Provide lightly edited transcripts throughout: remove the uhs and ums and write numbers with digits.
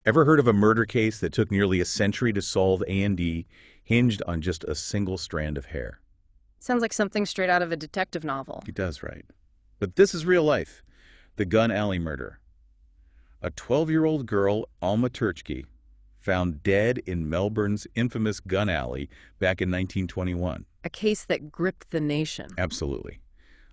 Ever heard of a murder case that took nearly a century to solve and hinged on just a single strand of hair? Sounds like something straight out of a detective novel. He does, right? But this is real life. The Gun Alley murder. A 12-year-old girl, Alma Tirtske, found dead in Melbourne's infamous gun alley back in 1921. A case that gripped the nation. Absolutely.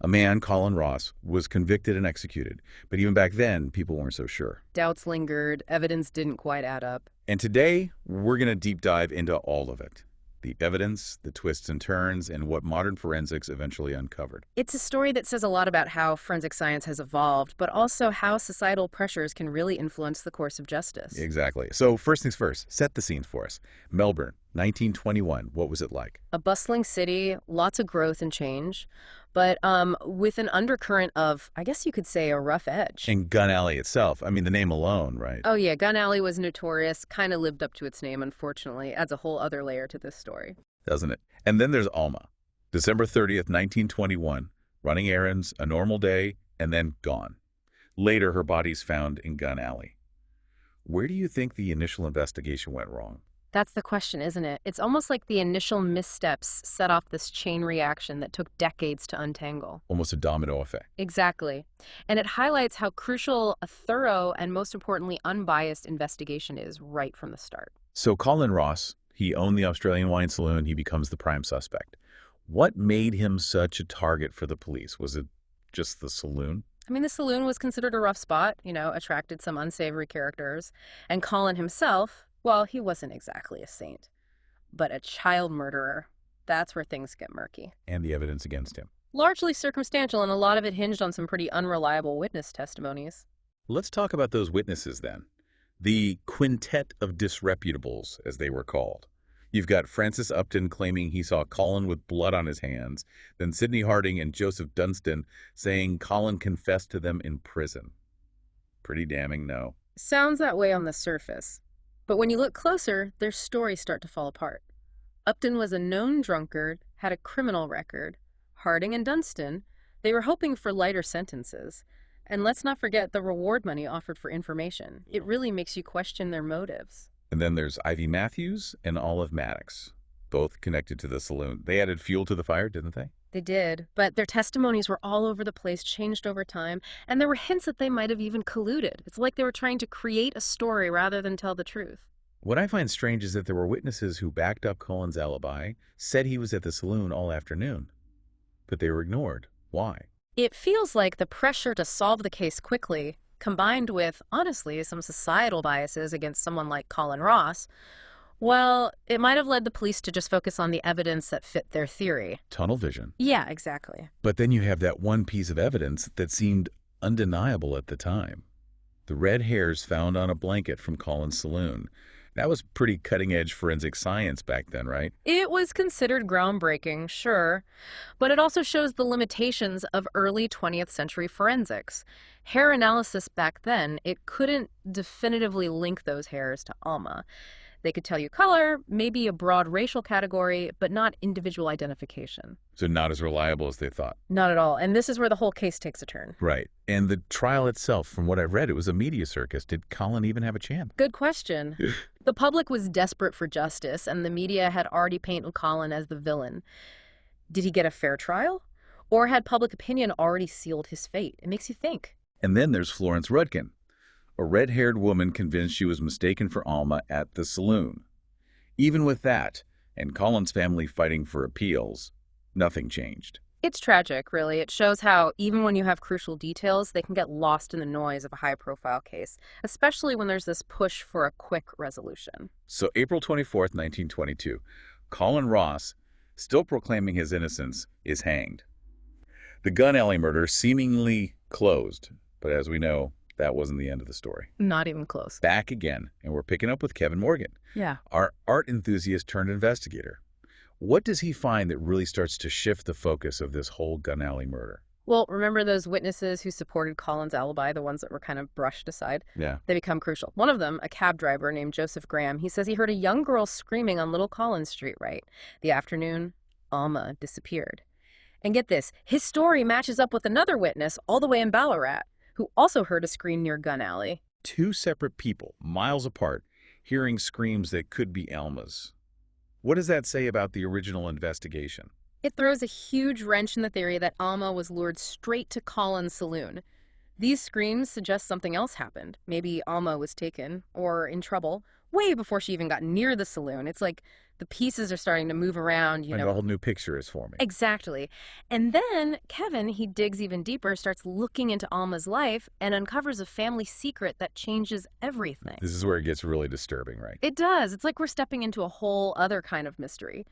A man, Colin Ross, was convicted and executed. But even back then, people weren't so sure. Doubts lingered, evidence didn't quite add up. And today, we're going to deep dive into all of it. The evidence, the twists and turns, and what modern forensics eventually uncovered. It's a story that says a lot about how forensic science has evolved, but also how societal pressures can really influence the course of justice. Exactly. So first things first, set the scene for us. Melbourne, 1921. What was it like? A bustling city, lots of growth and change, but with an undercurrent of, I guess you could say, a rough edge. And Gun Alley itself, I mean, the name alone, right? Oh yeah, Gun Alley was notorious, kind of lived up to its name, unfortunately. Adds a whole other layer to this story. Doesn't it? And then there's Alma, December 30th, 1921, running errands, a normal day, and then gone. Later, her body's found in Gun Alley. Where do you think the initial investigation went wrong? That's the question, isn't it? It's almost like the initial missteps set off this chain reaction that took decades to untangle. Almost a domino effect. Exactly. And it highlights how crucial a thorough and, most importantly, unbiased investigation is right from the start. So Colin Ross, he owned the Australian wine saloon. He becomes the prime suspect. What made him such a target for the police? Was it just the saloon? I mean, the saloon was considered a rough spot, attracted some unsavory characters. And Colin himself, well, he wasn't exactly a saint, but a child murderer. That's where things get murky. And the evidence against him. Largely circumstantial, and a lot of it hinged on some pretty unreliable witness testimonies. Let's talk about those witnesses then. The quintet of disreputables, as they were called. You've got Francis Upton claiming he saw Colin with blood on his hands, then Sidney Harding and Joseph Dunstan saying Colin confessed to them in prison. Pretty damning, no? Sounds that way on the surface. But when you look closer, their stories start to fall apart. Upton was a known drunkard, had a criminal record. Harding and Dunstan, they were hoping for lighter sentences. And let's not forget the reward money offered for information. It really makes you question their motives. And then there's Ivy Matthews and Olive Maddox, both connected to the saloon. They added fuel to the fire, didn't they? They did, but their testimonies were all over the place, changed over time, and there were hints that they might have even colluded. It's like they were trying to create a story rather than tell the truth. What I find strange is that there were witnesses who backed up Colin's alibi, said he was at the saloon all afternoon, but they were ignored. Why? It feels like the pressure to solve the case quickly, combined with, honestly, some societal biases against someone like Colin Ross, well, it might have led the police to just focus on the evidence that fit their theory. Tunnel vision. Yeah, exactly. But then you have that one piece of evidence that seemed undeniable at the time. The red hairs found on a blanket from Colin's saloon. That was pretty cutting-edge forensic science back then, right? It was considered groundbreaking, sure, but it also shows the limitations of early 20th century forensics. Hair analysis back then, it couldn't definitively link those hairs to Alma. They could tell you color, maybe a broad racial category, but not individual identification. So not as reliable as they thought. Not at all. And this is where the whole case takes a turn. Right. And the trial itself, from what I've read, it was a media circus. Did Colin even have a chance? Good question. The public was desperate for justice, and the media had already painted Colin as the villain. Did he get a fair trial? Or had public opinion already sealed his fate? It makes you think. And then there's Florence Rudkin, a red-haired woman convinced she was mistaken for Alma at the saloon. Even with that, and Colin's family fighting for appeals, nothing changed. It's tragic, really. It shows how, even when you have crucial details, they can get lost in the noise of a high-profile case, especially when there's this push for a quick resolution. So April 24th, 1922, Colin Ross, still proclaiming his innocence, is hanged. The Gun Alley murder seemingly closed, but as we know, that wasn't the end of the story. Not even close. Back again, and we're picking up with Kevin Morgan. Yeah. Our art enthusiast turned investigator. What does he find that really starts to shift the focus of this whole Gun Alley murder? Well, remember those witnesses who supported Colin's alibi, the ones that were kind of brushed aside? Yeah. They become crucial. One of them, a cab driver named Joseph Graham, he says he heard a young girl screaming on Little Collins Street, right? The afternoon, Alma disappeared. And get this, his story matches up with another witness all the way in Ballarat, who also heard a scream near Gun Alley. Two separate people, miles apart, hearing screams that could be Alma's. What does that say about the original investigation? It throws a huge wrench in the theory that Alma was lured straight to Colin's saloon. These screams suggest something else happened. Maybe Alma was taken or in trouble way before she even got near the saloon. It's like the pieces are starting to move around, And a whole new picture is forming. Exactly. And then Kevin, he digs even deeper, starts looking into Alma's life and uncovers a family secret that changes everything. This is where it gets really disturbing, right? It does. It's like we're stepping into a whole other kind of mystery.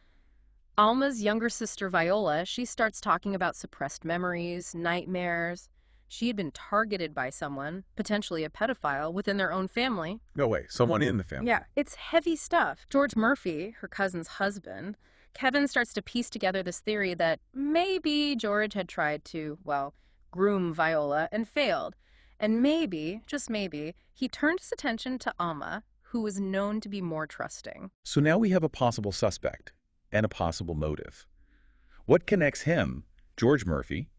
Alma's younger sister, Viola, she starts talking about suppressed memories, nightmares. She had been targeted by someone, potentially a pedophile, within their own family. No way, someone in the family. Yeah, it's heavy stuff. George Murphy, her cousin's husband, Kevin starts to piece together this theory that maybe George had tried to, well, groom Viola and failed. And maybe, just maybe, he turned his attention to Alma, who was known to be more trusting. So now we have a possible suspect and a possible motive. What connects him, George Murphy,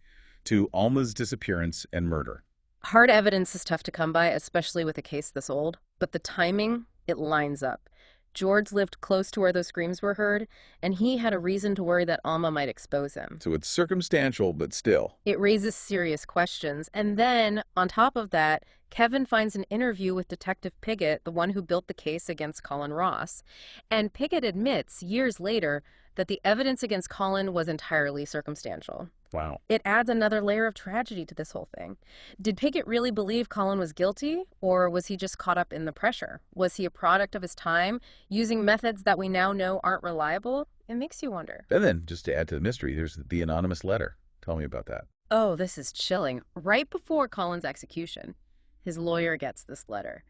to Alma's disappearance and murder? Hard evidence is tough to come by, especially with a case this old, but the timing, it lines up. George lived close to where those screams were heard, and he had a reason to worry that Alma might expose him. So it's circumstantial, but still. It raises serious questions. And then, on top of that, Kevin finds an interview with Detective Piggott, the one who built the case against Colin Ross. And Piggott admits, years later, that the evidence against Colin was entirely circumstantial. Wow. It adds another layer of tragedy to this whole thing. Did Piggott really believe Colin was guilty, or was he just caught up in the pressure? Was he a product of his time, using methods that we now know aren't reliable? It makes you wonder. And then, just to add to the mystery, there's the anonymous letter. Tell me about that. Oh, this is chilling. Right before Colin's execution, his lawyer gets this letter.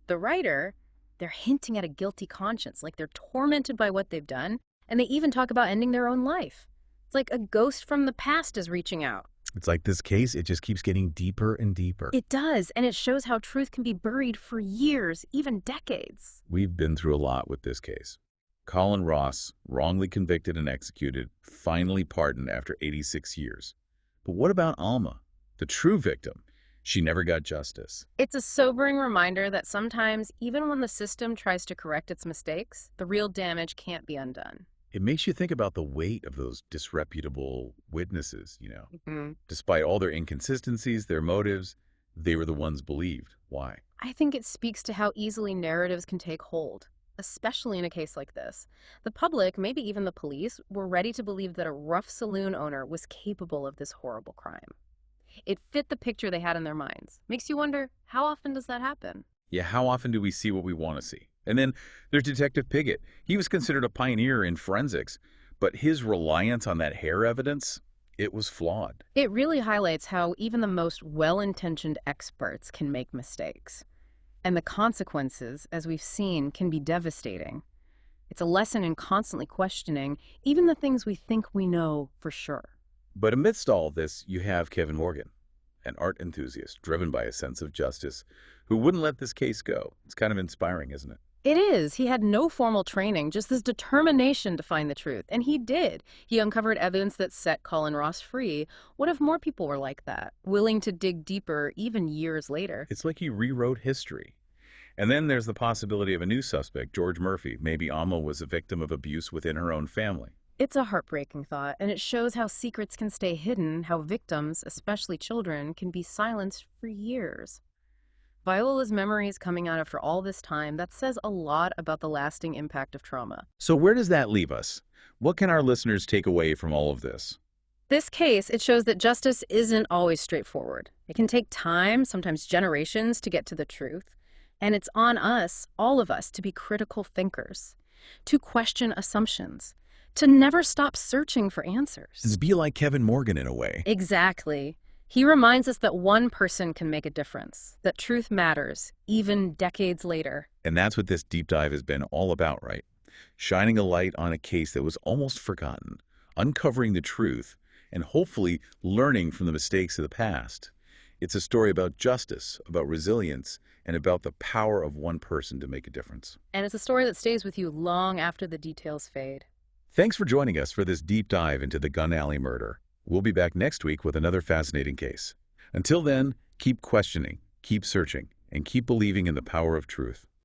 The writer, they're hinting at a guilty conscience, like they're tormented by what they've done, and they even talk about ending their own life. It's like a ghost from the past is reaching out. It's like this case, it just keeps getting deeper and deeper. It does, and it shows how truth can be buried for years, even decades. We've been through a lot with this case. Colin Ross, wrongly convicted and executed, finally pardoned after 86 years. But what about Alma, the true victim? She never got justice. It's a sobering reminder that sometimes, even when the system tries to correct its mistakes, the real damage can't be undone. It makes you think about the weight of those disreputable witnesses, Mm-hmm. Despite all their inconsistencies, their motives, they were the ones believed. Why? I think it speaks to how easily narratives can take hold, especially in a case like this. The public, maybe even the police, were ready to believe that a rough saloon owner was capable of this horrible crime. It fit the picture they had in their minds. Makes you wonder, how often does that happen? Yeah, how often do we see what we want to see? And then there's Detective Piggott. He was considered a pioneer in forensics, but his reliance on that hair evidence, it was flawed. It really highlights how even the most well-intentioned experts can make mistakes. And the consequences, as we've seen, can be devastating. It's a lesson in constantly questioning even the things we think we know for sure. But amidst all this, you have Kevin Morgan, an art enthusiast driven by a sense of justice, who wouldn't let this case go. It's kind of inspiring, isn't it? It is. He had no formal training, just this determination to find the truth. And he did. He uncovered evidence that set Colin Ross free. What if more people were like that, willing to dig deeper even years later? It's like he rewrote history. And then there's the possibility of a new suspect, George Murphy. Maybe Alma was a victim of abuse within her own family. It's a heartbreaking thought, and it shows how secrets can stay hidden, how victims, especially children, can be silenced for years. Viola's memories coming out after all this time, that says a lot about the lasting impact of trauma. So where does that leave us? What can our listeners take away from all of this? This case, it shows that justice isn't always straightforward. It can take time, sometimes generations, to get to the truth. And it's on us, all of us, to be critical thinkers, to question assumptions, to never stop searching for answers. It's be like Kevin Morgan in a way. Exactly. He reminds us that one person can make a difference, that truth matters, even decades later. And that's what this deep dive has been all about, right? Shining a light on a case that was almost forgotten, uncovering the truth, and hopefully learning from the mistakes of the past. It's a story about justice, about resilience, and about the power of one person to make a difference. And it's a story that stays with you long after the details fade. Thanks for joining us for this deep dive into the Gun Alley murder. We'll be back next week with another fascinating case. Until then, keep questioning, keep searching, and keep believing in the power of truth.